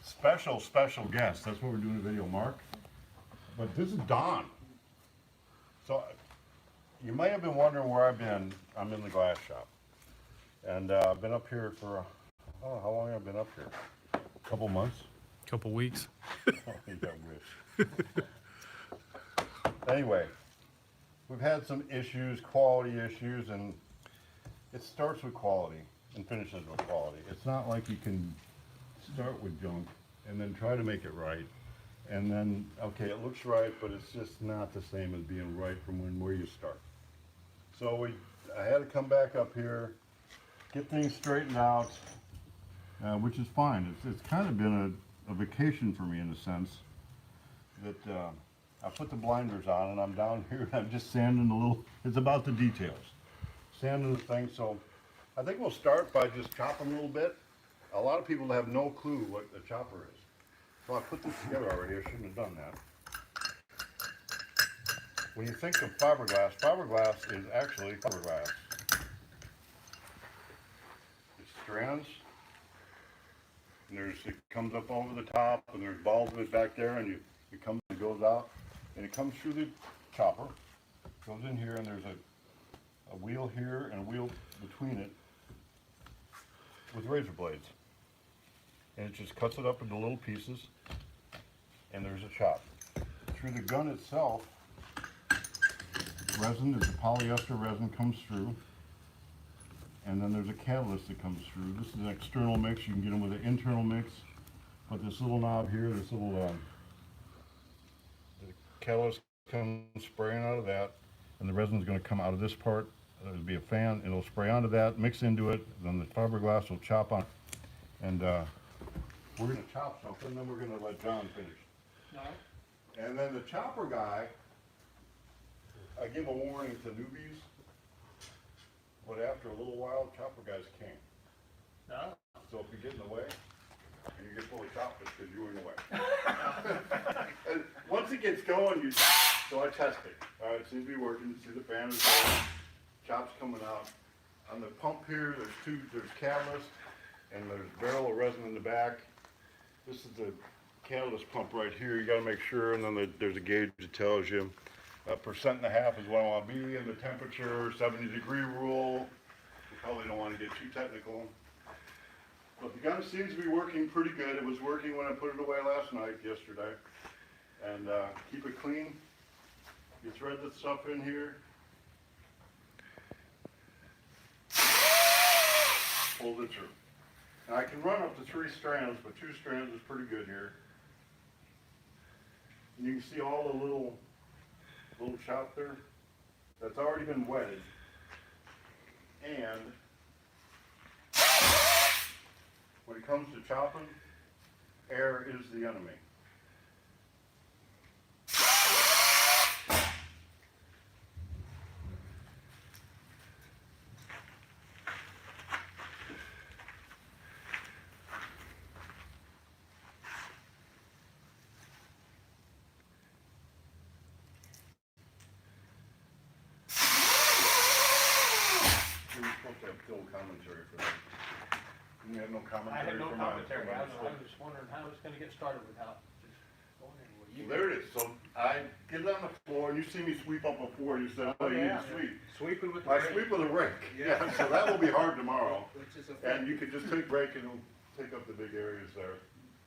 special guest. That's what we're doing a video, Mark. But this is Don. So you may have been wondering where I've been. I'm in the glass shop. And I've been up here for, I don't know how long I've been up here. A couple months. Couple weeks. I think I wish. Anyway, we've had some issues, quality issues, and it starts with quality and finishes with quality. It's not like you can start with junk and then try to make it right. And then, okay, it looks right, but it's just not the same as being right from where you start. So I had to come back up here, get things straightened out, which is fine. It's kind of been a vacation for me in a sense that I put the blinders on and I'm down here and I'm just sanding it's about the details. Sanding the thing, so I think we'll start by just chopping a little bit. A lot of people have no clue what a chopper is. So I put this together already, I shouldn't have done that. When you think of fiberglass is actually fiberglass. It's strands, and it comes up over the top, and there's balls of it back there, and it goes out, and it comes through the chopper, goes in here, and there's a wheel here and a wheel between it with razor blades. And it just cuts it up into little pieces, and there's a chop. Through the gun itself, resin is a polyester resin comes through, and then there's a catalyst that comes through. This is an external mix. You can get them with an internal mix, but this little knob here, this little the catalyst comes spraying out of that, and the resin is going to come out of this part. There'll be a fan, it'll spray onto that, mix into it, then the fiberglass will chop on, and we're going to chop something, then we're going to let John finish. No. And then the chopper guy, I give a warning to newbies, but after a little while, chopper guys can't. No. So if you get in the way, and you get fully chopped, it's because you were in the way. And once it gets going, so I test it. All right, it seems to be working. See the fan is going, chops coming out. On the pump here, there's catalyst, and there's a barrel of resin in the back. This is the catalyst pump right here. You got to make sure, and then there's a gauge that tells you 1.5% is what I want to be, and the temperature, 70-degree rule. You probably don't want to get too technical. But the gun seems to be working pretty good. It was working when I put it away yesterday. And keep it clean. You thread the stuff in here. Hold it through. Now I can run up to 3 strands, but 2 strands is pretty good here. And you can see all the little chop there. That's already been wetted. And when it comes to chopping, air is the enemy. Phil commentary for that. You have no commentary. I had no for my- commentary. for my I was wondering how it's going to get started without just going anywhere. Well, there it is. So I get it on the floor, and you see me sweep up before. You said, "Oh, you need to sweep." Sweeping with the I rake. sweep with a rake. Yeah. Yeah. So that will be hard tomorrow. Which is a And you could just take rake and it'll take up the big areas there.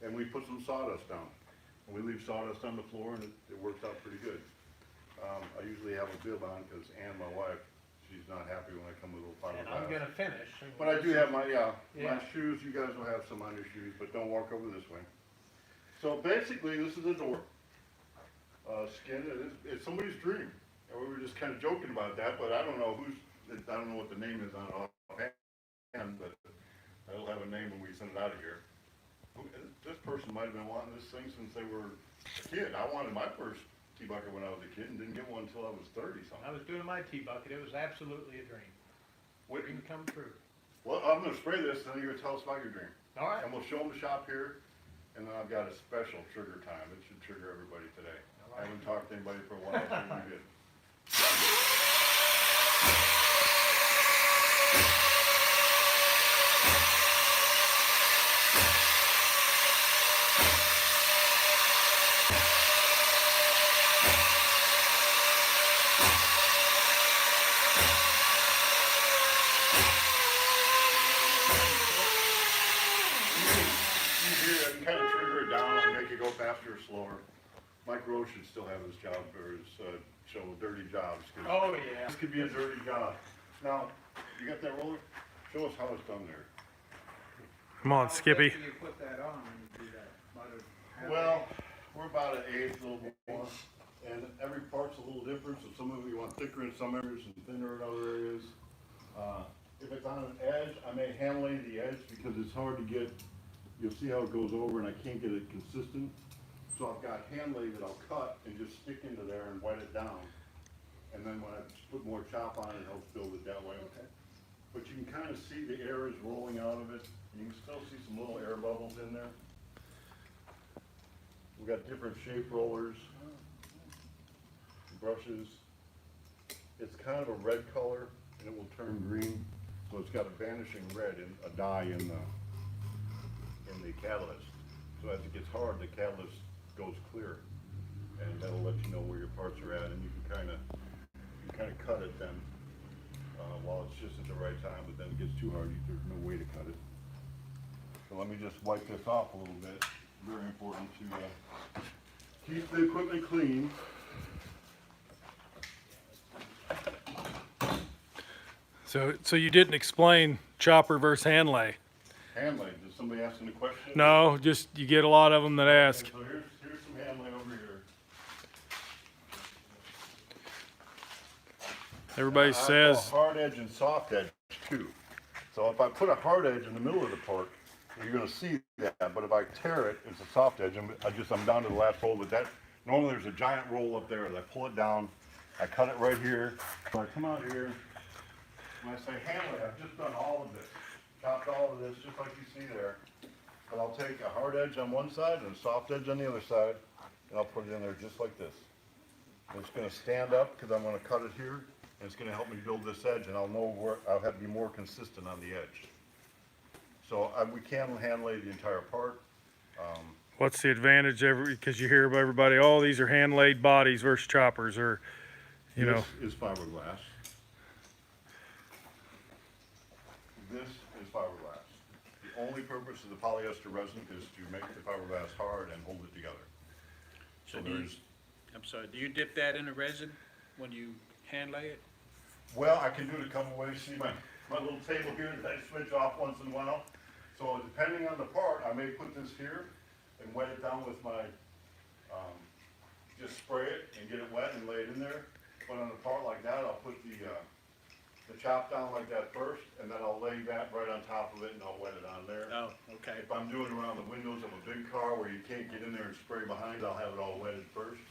And we put some sawdust down. And we leave sawdust on the floor, and it works out pretty good. I usually have a bib on because Ann, my wife, she's not happy when I come with a little And I'm fiberglass. going to finish. But I do have my Yeah. shoes. You guys will have some on your shoes, but don't walk over this way. So basically, this is a door. Skin. It's somebody's dream. And we were just kind of joking about that, but I don't know what the name is on it offhand, but it'll have a name when we send it out of here. This person might have been wanting this thing since they were a kid. I wanted my first T-bucket when I was a kid and didn't get one until I was 30 something. I was doing my T-bucket. It was absolutely a dream. What, Dream come true. well, I'm going to spray this, and then you're going to tell us about your dream. All right. And we'll show them the shop here, and then I've got a special trigger time. It should trigger everybody today. All I right. haven't talked to anybody for a while, so we did. Here, I can kind of trigger it down and make it go faster or slower. Mike Rowe should still have his job, or his, show dirty jobs. 'Cause Oh, yeah. this could be a dirty job. Now, you got that roller? Show us how it's done there. Come on, Skippy. How do you put that on when you do that? About a half Well, we're about an eighth, a little bit more, and every part's a little different, so some of it you want thicker in some areas and thinner in other areas. If it's on an edge, I may hand lay the edge because it's hard to get, you'll see how it goes over and I can't get it consistent. So I've got hand lay that I'll cut and just stick into there and wet it down. And then when I put more chop on it, it helps build it that way. Okay. But you can kind of see the air is rolling out of it. You can still see some little air bubbles in there. We've got different shape rollers, brushes. It's kind of a red color and it will turn green. So it's got a vanishing red in a dye in the catalyst. So as it gets hard, the catalyst goes clear. And that'll let you know where your parts are at, and you can kind of cut it then while it's just at the right time, but then it gets too hard, there's no way to cut it. So let me just wipe this off a little bit. Very important to keep the equipment clean. So you didn't explain chopper versus hand lay. Hand lay, did somebody ask any question? No, just you get a lot of them that ask. Okay, so here's some hand lay over here. Everybody I call says, hard edge and soft edge too. So if I put a hard edge in the middle of the part, you're gonna see that, but if I tear it, it's a soft edge, I'm down to the last roll with that. Normally there's a giant roll up there, and I pull it down, I cut it right here, so I come out here, when I say hand lay, I've just done all of this, chopped all of this, just like you see there. But I'll take a hard edge on one side and a soft edge on the other side, and I'll put it in there just like this. And it's gonna stand up, because I'm gonna cut it here, and it's gonna help me build this edge, and I'll know where, I'll have to be more consistent on the edge. So we can hand lay the entire part. what's the advantage because you hear about everybody, oh, these are hand laid bodies versus choppers, or, you know. This is fiberglass. This is fiberglass. The only purpose of the polyester resin is to make the fiberglass hard and hold it together. So do you, there's, I'm sorry, do you dip that in the resin when you hand lay it? well, I can do it a couple ways. See my little table here that I switch off once in a while. So depending on the part, I may put this here and wet it down with my, just spray it and get it wet and lay it in there. But on a part like that, I'll put the chop down like that first, and then I'll lay that right on top of it and I'll wet it on there. Oh, okay. If I'm doing around the windows of a big car where you can't get in there and spray behind, I'll have it all wetted first.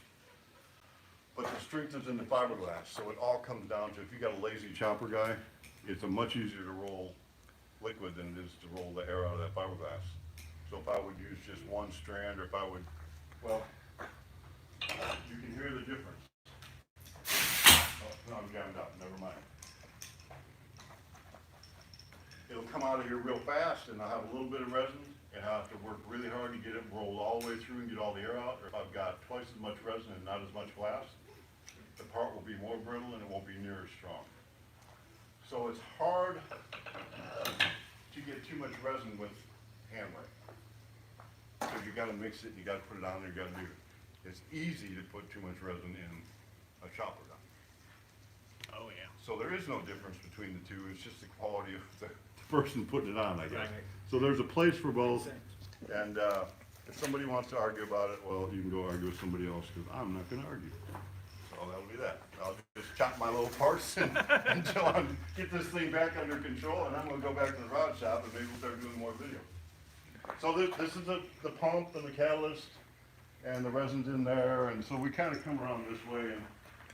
But the strength is in the fiberglass, so it all comes down to, if you got a lazy chopper guy, it's a much easier to roll liquid than it is to roll the air out of that fiberglass. So if I would use just one strand, or if I would, well, you can hear the difference. Oh, no, I'm jammed up, never mind. It'll come out of here real fast, and I'll have a little bit of resin, and I'll have to work really hard to get it rolled all the way through and get all the air out. Or if I've got twice as much resin and not as much glass, the part will be more brittle and it won't be near as strong. So it's hard to get too much resin with hand lay. Because you gotta mix it, you gotta put it on there, you gotta do it. It's easy to put too much resin in a chopper gun. Oh, yeah. So there is no difference between the two, it's just the quality of the person putting it on, I guess. Right. So there's a place for both, and if somebody wants to argue about it, well, you can go argue with somebody else, because I'm not gonna argue. So that'll be that. I'll just chop my little parts until I get this thing back under control, and I'm gonna go back to the rod shop and maybe we'll start doing more video. So this is the pump and the catalyst, and the resin's in there, and so we kind of come around this way, and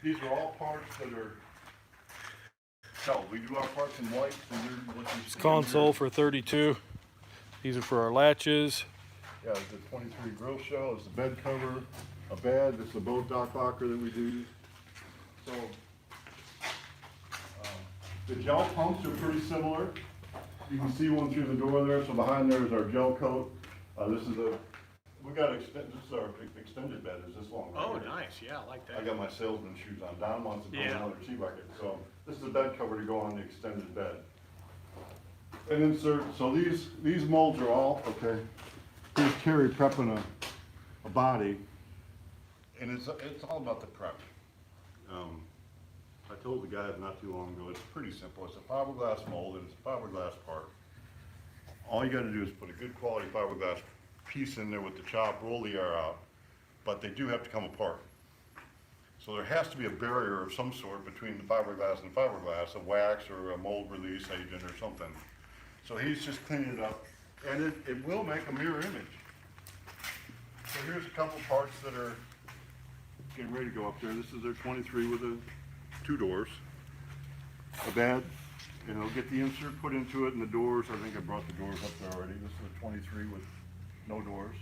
these are all parts that are, no, we do our parts in white, so you're what you see Console here. for 32. These are for our latches. Yeah, the 23 grill shell is the bed cover, a bed, this is the boat dock locker that we do. So, the gel pumps are pretty similar. You can see one through the door there, so behind there is our gel coat. This is this is our extended bed, is this long right Oh, here. nice, yeah, I like I that. got my salesman shoes on. Don wants to put Yeah. another tea bucket. So this is the bed cover to go on the extended bed. And insert, so these molds are all, okay. here's Terry prepping a body, and it's all about the prep. I told the guys not too long ago, it's pretty simple. It's a fiberglass mold and it's a fiberglass part. All you gotta do is put a good quality fiberglass piece in there with the chop, roll the air out, but they do have to come apart. So there has to be a barrier of some sort between the fiberglass and fiberglass, a wax or a mold release agent or something. So he's just cleaning it up, and it will make a mirror image. So here's a couple parts that are getting ready to go up there. This is their 23 with the 2 doors. A bed, and I'll get the insert put into it, and the doors, I think I brought the doors up there already. This is a 23 with no doors.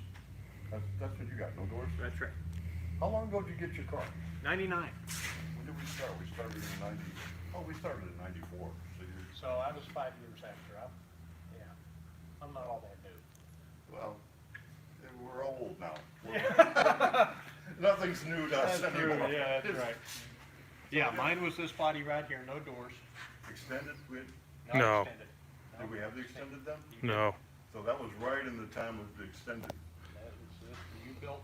That's what you got, no doors? That's right. How long ago did you get your car? 99. When did we start? We started in 90, oh, we started in 94. So you're, So I was 5 years after. Yeah. I'm not all that new. well, we're old now. Nothing's new to us anymore. Yeah, that's right. Yeah, mine was this body right here, no doors. Extended, Not No. extended. did we have the extended then? No, So that was right in the time of the extended. You built,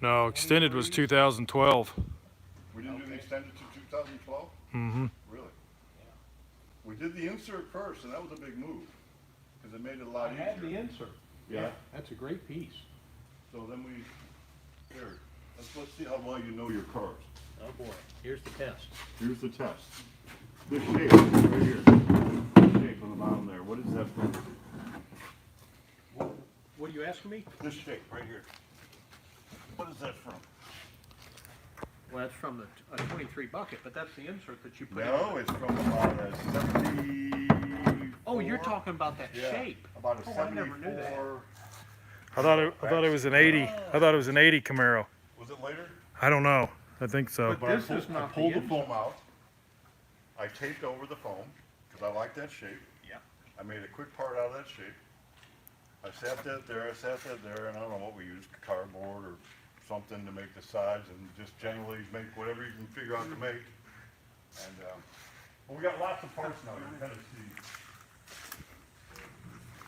no, extended was 2012. We didn't do the extended to 2012? Mm-hmm. Really? We did the insert first, and that was a big move, because it made it a lot I easier. had the insert. Yeah. That's a great piece. So then here, let's see how well you know your cars. Oh, boy. Here's the test. Here's the test. This shape, right here. This shape on the bottom there, what is that from? What are you asking me? This shape, right here. What is that from? Well, that's from a 23 bucket, but that's the insert that you put in. No, it's from about a 74. Oh, you're talking about that Yeah, shape. about a Oh, I never knew that. 74. I thought it was an 80. I thought it was an 80 Camaro. Was it later? I don't know. I think so. But this is not I pulled the the foam out. I taped over the foam, because I like that shape. Yeah. I made a quick part out of that shape. I sat that there, and I don't know what we used, cardboard or something to make the sides, and just generally make whatever you can figure out to make. And, well, we got lots of parts now, you can kind of see.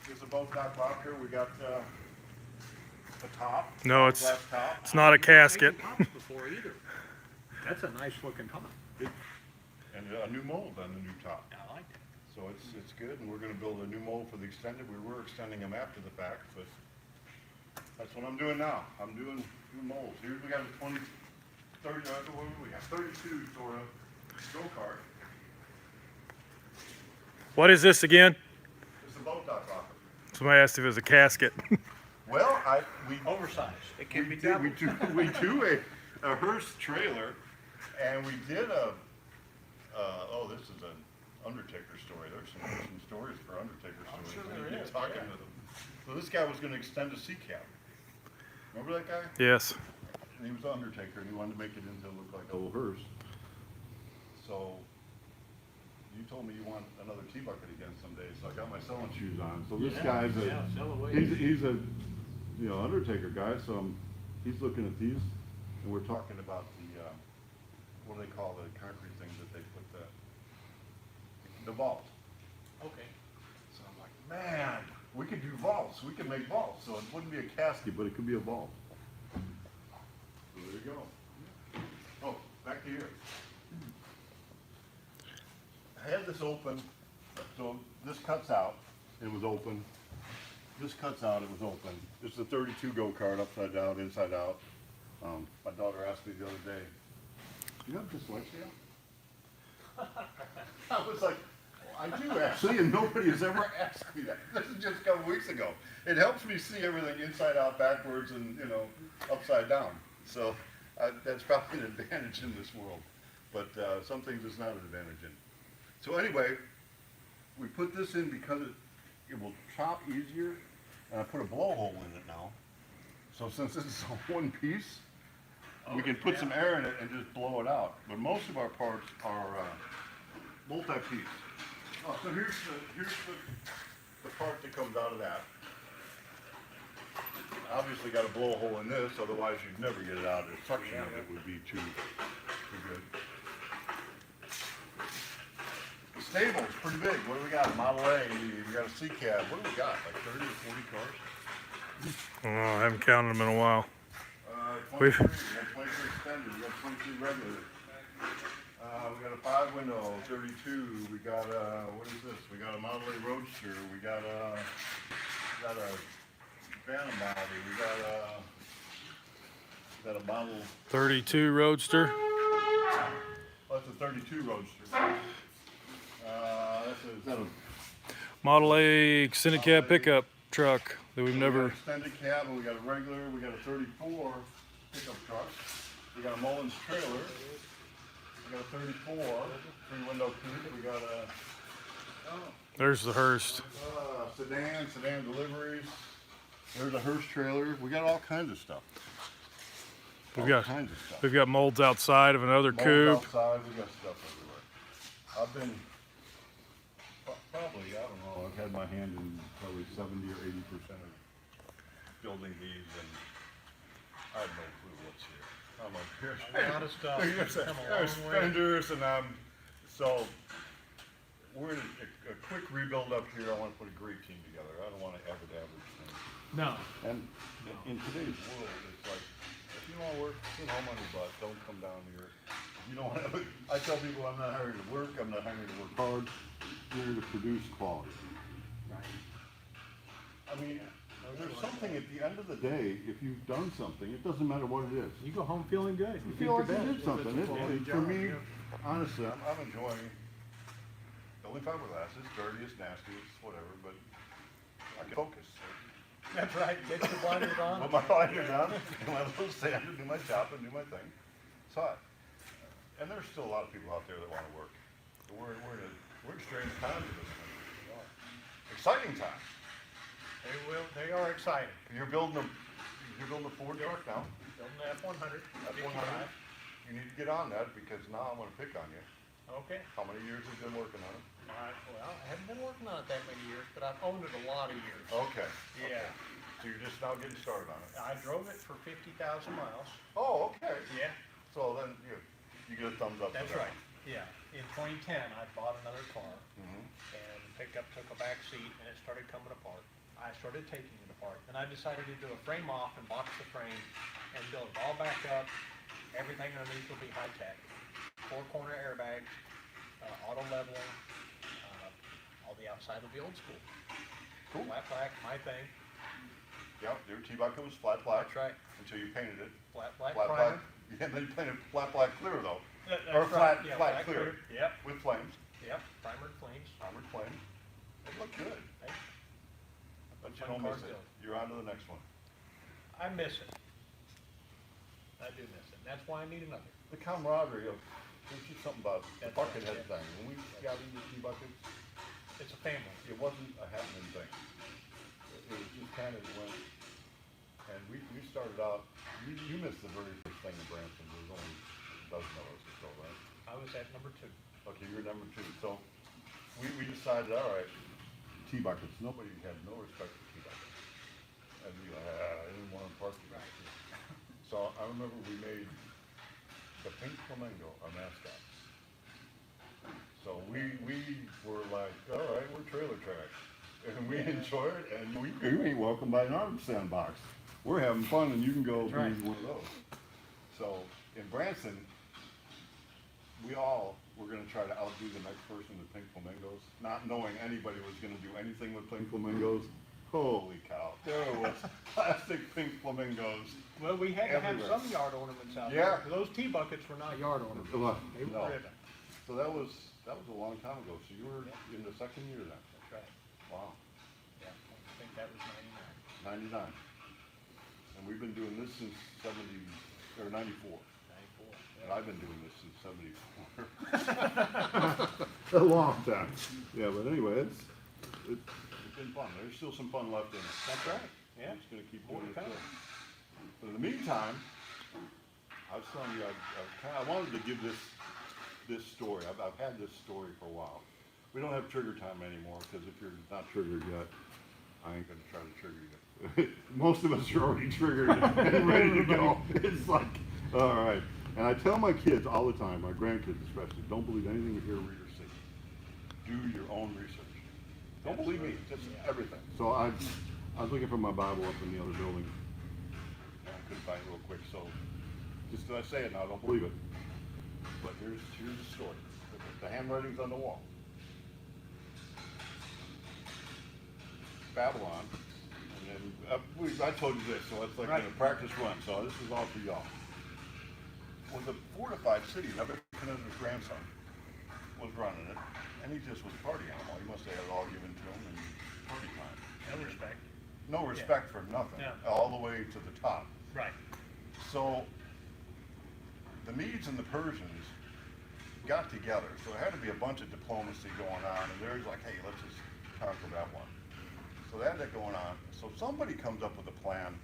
There's a boat dock locker, we got, the top. No, it's glass top. it's not a casket. I haven't seen tops before either. That's a nice looking top. And a new mold on the new top. I like it. So it's good, and we're gonna build a new mold for the extended. We were extending them after the fact, but that's what I'm doing now. I'm doing new molds. Here we got a 20, 30, what do we got? 32 sort of go-kart. What is this again? It's a boat dock locker. Somebody asked if it was a casket. Well, we Oversized. It can be we did, doubled. we do a hearse trailer, and we did oh, this is an Undertaker story. There's some stories for Undertaker stories. sure I there need to get is, talking yeah. to them. So this guy was gonna extend a sea cap. Remember that guy? Yes. And he was an Undertaker, and he wanted to make it into look like a little hearse. So you told me you want another T-bucket again someday, so I got my selling shoes on. So this guy's Yeah, sell away. he's a, Undertaker guy, so he's looking at these, and we're talking about the, what do they call the concrete things that they put the vault. Okay. So I'm like, man, we could do vaults, we could make vaults, so it wouldn't be a casket, but it could be a vault. So there you go. Oh, back to here. I had this open, so this cuts out, it was open. This cuts out, it was open. This is a 32 go-kart, upside down, inside out. My daughter asked me the other day, do you have dyslexia? I was like, I do actually, and nobody has ever asked me that. This is just a couple weeks ago. It helps me see everything inside out, backwards, and, upside down. So that's probably an advantage in this world. But some things it's not an advantage in. So anyway, we put this in because it will chop easier, and I put a blowhole in it now. So since this is a one piece, we can put some air in it and just blow it out. But most of our parts are multi-piece. Oh, so here's the part that comes out of that. Obviously got to blow a hole in this, otherwise you'd never get it out. The suction of it would be too good. The stable's pretty big. What do we got? Model A, you got a C cab. What do we got? Like 30 or 40 cars? Oh, I haven't counted them in a while. 23, we got 23 extended, we got 23 regular. We got a 5-window, 32, we got what is this? We got a Model A Roadster, we got a Phantom body, we got a Model, 32 Roadster. oh, that's a 32 Roadster. Is that a Model A extended cab pickup truck that we've We got never. extended cab, and we got a regular, we got a 34 pickup truck, we got a Mullins trailer, we got a 34, 3-window coupe, we got a There's the Hearst. sedan deliveries, there's a Hearst trailer, we got all kinds of stuff. We've All got kinds of stuff. we've got molds outside of another Molds coupe. outside, we got stuff everywhere. I've been, probably, I don't know, I've had my hand in probably 70 or 80% of building these, and I have no clue what's here. I'm like, here's A lot of stuff. There's Come a long way. fenders, and so we're in a quick rebuild up here. I want to put a great team together. I don't want to average thing. No. And in today's world, it's like, if you want to work, it's all money, but don't come down here. If you don't want to, I tell people I'm not hiring to work. I'm not hiring to work hard. I'm here to produce quality. I mean, there's something at the end of the day, if you've done something, it doesn't matter what it is. You go home feeling good. You feel like you did something. For me, honestly, I'm enjoying building fiberglass. It's dirty, it's nasty, it's whatever, but I can focus. That's right, get your blinders on. Put my blinders on, do my little sander, do my chop, and do my thing. So, and there's still a lot of people out there that want to work. We're in strange times at this point. Exciting time. They are exciting. You're building a Ford truck now. Building the F-100. F-100. You need to get on that because now I'm going to pick on you. Okay. How many years have you been working on it? Well, I haven't been working on it that many years, but I've owned it a lot of years. Okay. Yeah. So you're just now getting started on it. I drove it for 50,000 miles. Oh, okay. Yeah. So then you get a thumbs up. That's for that. right. Yeah. In 2010, I bought another car, Mhm. and the pickup took a back seat, and it started coming apart. I started taking it apart, and I decided to do a frame off and box the frame and build it all back up. Everything underneath will be high tech. 4-corner airbags, auto leveling, all the outside will be old school. Cool. Flat black, my thing. Yep, your T-bucket was flat black. That's right. Until you painted it. Flat black Flat primer. black. Yeah, then you painted flat black clear though. That's Or right. flat- Yeah, flat clear. Yep. With flames. Yep. Primered flames. Armored flame. It looked good. Hey, But you Fun don't car miss it. build. You're on to the next one. I miss it. I do miss it. That's why I need another. The camaraderie of, there's just something about the That's bucket right, head yeah. thing. When we got into T-buckets, It's a family. it wasn't a happening thing. It was just kind of went, and we started out, you missed the very first thing in Branson. There was only a dozen of us or so, right? I was at number 2. Okay, you're number 2. So we decided, all right, T-buckets. Nobody had no respect for T-buckets. And we I didn't want to park the So I remember we made the pink flamingo our mascot. So we were like, all right, we're trailer trash. And we enjoy it, and you ain't welcome by an arm sandbox. We're having fun, and you can go right. be one of those. So in Branson, we all were gonna try to outdo the next person with pink flamingos, not knowing anybody was gonna do anything with pink flamingos. Holy cow, there was plastic pink flamingos. Well, we had to have Everywhere. some yard ornaments out Yeah. there. Those T-buckets were not yard ornaments. Well, They were no. driven. So that was a long time ago, so you were in the second year then? That's right. Wow, Yeah, I think that was 99. 99. And we've been doing this since 94. 94. And I've been doing this since 74. A long time. Yeah, but anyway, it's been fun. There's still some fun left in it. That's right. Yeah. I'm just gonna keep More doing to it. come. But in the meantime, I was telling you, I wanted to give this story. I've had this story for a while. We don't have trigger time anymore, because if you're not triggered yet, I ain't gonna try to trigger you. Most of us are already triggered and ready to go. It's like, all right. And I tell my kids all the time, my grandkids especially, don't believe anything you hear, read, or see. Do your own research. Don't believe me, just everything. So I was looking for my Bible up in the other building. And I couldn't find it real quick, so just because I say it now, don't believe it. But here's the story. The handwriting's on the wall. Babylon, and then I told you this, so it's like in a practice run. So this is all for y'all. Was a fortified city. Nebuchadnezzar's grandson was running it, and he just was a party animal. He must have had it all given to him and party time. No respect. No respect for nothing, No. all the way to the top. Right. So the Medes and the Persians got together, so there had to be a bunch of diplomacy going on, and there's like, hey, let's just conquer that one. So they had that going on. So somebody comes up with a plan,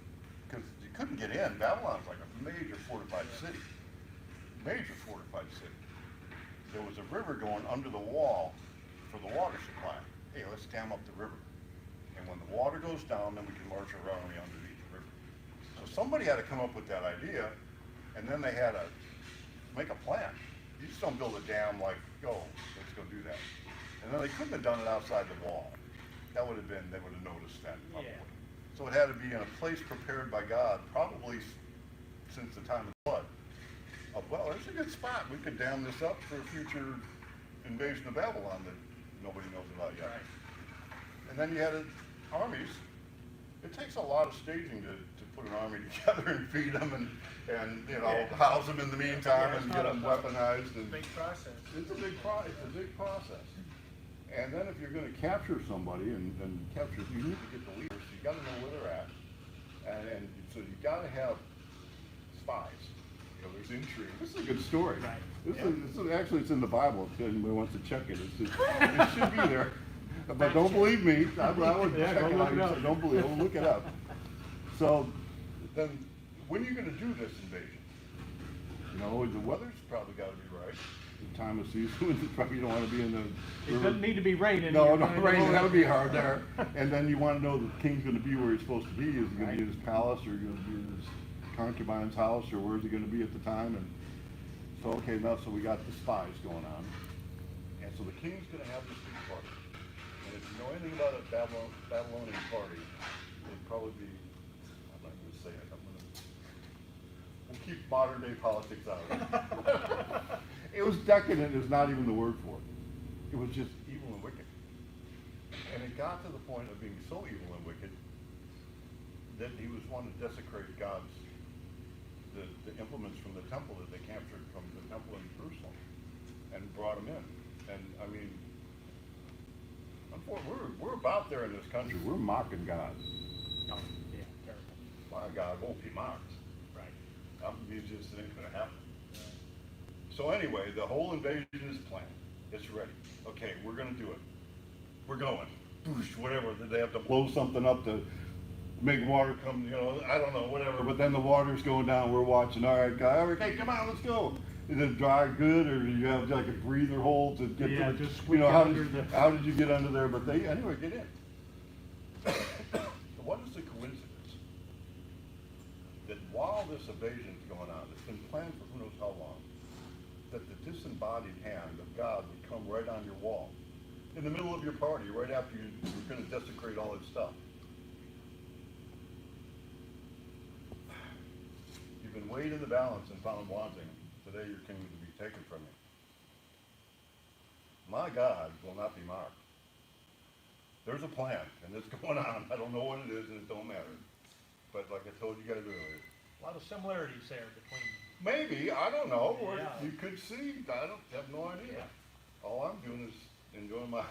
because you couldn't get in. Babylon's like a major fortified city. Major fortified city. There was a river going under the wall for the water supply. Hey, let's dam up the river. And when the water goes down, then we can march our army underneath the river. So somebody had to come up with that idea, and then they had to make a plan. You just don't build a dam like, let's go do that. And then they couldn't have done it outside the wall. That would have been, they would have noticed that probably. Yeah. So it had to be in a place prepared by God, probably since the time of the flood. Well, there's a good spot. We could dam this up for a future invasion of Babylon that nobody knows about yet. Right. And then you had armies. It takes a lot of staging to put an army together and feed them and house them in the meantime and get them weaponized. And Big process. it's a big process. And then if you're going to capture somebody and capture, you need to get the leaders. So you got to know where they're at, and so you got to have spies. There's intrigue. This is a good story. Right. This is actually, it's in the Bible. If anybody wants to check it, it should be there. But don't believe me. I would check it out. So don't believe. Don't look it up. So then, when are you going to do this invasion? The weather's probably got to be right. The time of season, you probably don't want to be in the It river. doesn't need to be raining. No, You're no, gonna right, go that would be there. hard there. And then you want to know the king's going to be where he's supposed to be. Is he going to be in his palace, or going to be in his concubine's house, or where is he going to be at the time? And so, okay, now, so we got the spies going on. And so the king's going to have this big party. And if you know anything about a Babylonian party, it'd probably be, I'm not going to say it, we'll keep modern day politics out of it. It was decadent is not even the word for it. It was just evil and wicked. And it got to the point of being so evil and wicked that he was wanting to desecrate the implements from the temple that they captured from the temple in Jerusalem and brought them in. And I mean, we're about there in this country. We're mocking God. Oh, yeah, terrible. My God won't be mocked. Right. It just ain't gonna happen. So anyway, the whole invasion is planned. It's ready. Okay, we're gonna do it. We're going. Boosh, whatever. They have to blow something up to make water come, I don't know, whatever. But then the water's going down. We're watching. All right, guy. Okay, come on, let's go. Is it dry good, or do you have like a breather hole to get Yeah, to just squeak how under did, the- how did you get under there? But they, anyway, get in. So what is the coincidence that while this invasion is going on, it's been planned for who knows how long, that the disembodied hand of God would come right on your wall, in the middle of your party, right after you're going to desecrate all this stuff. You've been weighed in the balance and found wanting. Today your kingdom will be taken from you. My God will not be mocked. There's a plan, and it's going on. I don't know what it is, and it don't matter. But like I told you guys earlier, A lot of similarities there between. maybe, I don't know, or Yeah. you could see, I don't have no idea. Yeah. All I'm doing is enjoying my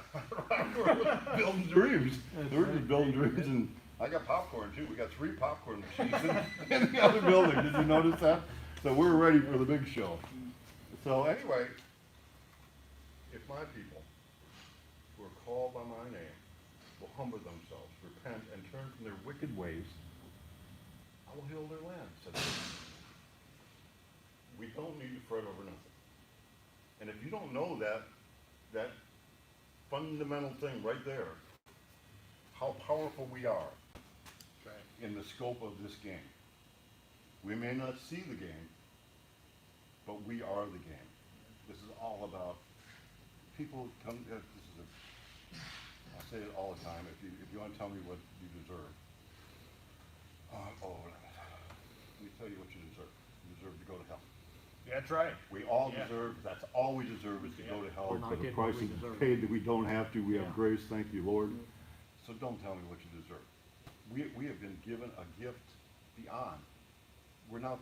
building dreams. We're just building dreams, and I got popcorn too. We got 3 popcorn machines in the other building. Did you notice that? So we're ready for the big show. So anyway, if my people who are called by my name will humble themselves, repent, and turn from their wicked ways, I will heal their land, said the Lord. We don't need to fret over nothing. And if you don't know that fundamental thing right there, how powerful we are in the scope of this game. We may not see the game, but we are the game. This is all about people come, I say it all the time, if you want to tell me what you deserve, Let me tell you what you deserve. You deserve to go to hell. That's right. We all Yeah. deserve, that's all we deserve is to go to hell. We're not For the getting what price we is deserve. paid that we don't have to, we have Yeah. grace, thank you, Lord. So don't tell me what you deserve. We have been given a gift beyond. We're now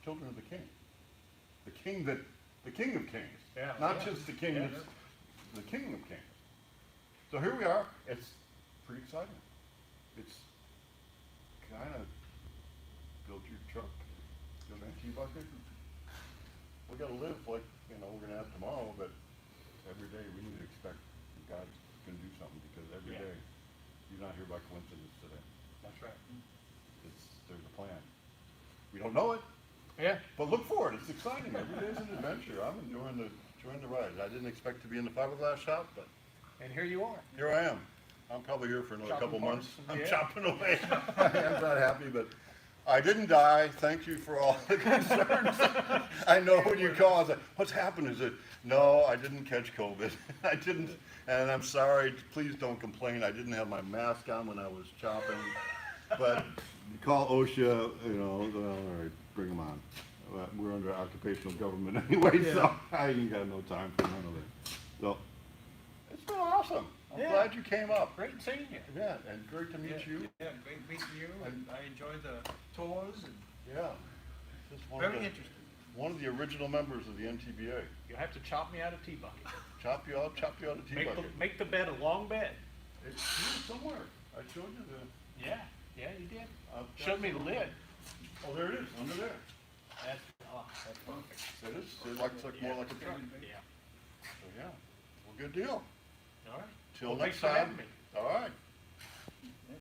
children of the King. The King of Kings. Yeah, Not yeah. just the King Yeah. that's, the King of Kings. So here we are, it's pretty exciting. It's kinda build your truck, build an empty bucket. We gotta live like, we're gonna have tomorrow, but every day we need to expect God's gonna do something, because every Yeah. day, you're not here by coincidence today. That's right. There's a plan. We don't know it, Yeah. but look for it, it's exciting, every day's an adventure, I'm enjoying the ride. I didn't expect to be in the fiberglass shop, but And here you are. here I am. I'm probably here for another Chopping couple months. parts, I'm yeah. chopping away. I'm not happy, but I didn't die. Thank you for all the concerns. I know what you call. I was like, what's happened? Is it, no, I didn't catch COVID. I didn't, and I'm sorry. Please don't complain. I didn't have my mask on when I was chopping. But you call OSHA, all right, bring them on. We're under occupational government anyway, so I ain't got no time for none of it. So, it's been awesome. I'm Yeah. glad you came up. Great seeing you. Yeah, and great to meet you. Yeah, great meeting you, and I enjoyed the tours, and Yeah. Just one very of the, interesting. one of the original members of the NTBA. You'll have to chop me out of tea bucket. Chop you out of tea bucket. Make the bed a long bed. It's here somewhere. I showed you the. Yeah, you did. I've Showed got me the some- lid. Oh, there it is, under there. That's perfect. It is. It looks like more like a truck. Yeah. So yeah. Well, good deal. All right. Till Well, next thanks for time. having me. All right.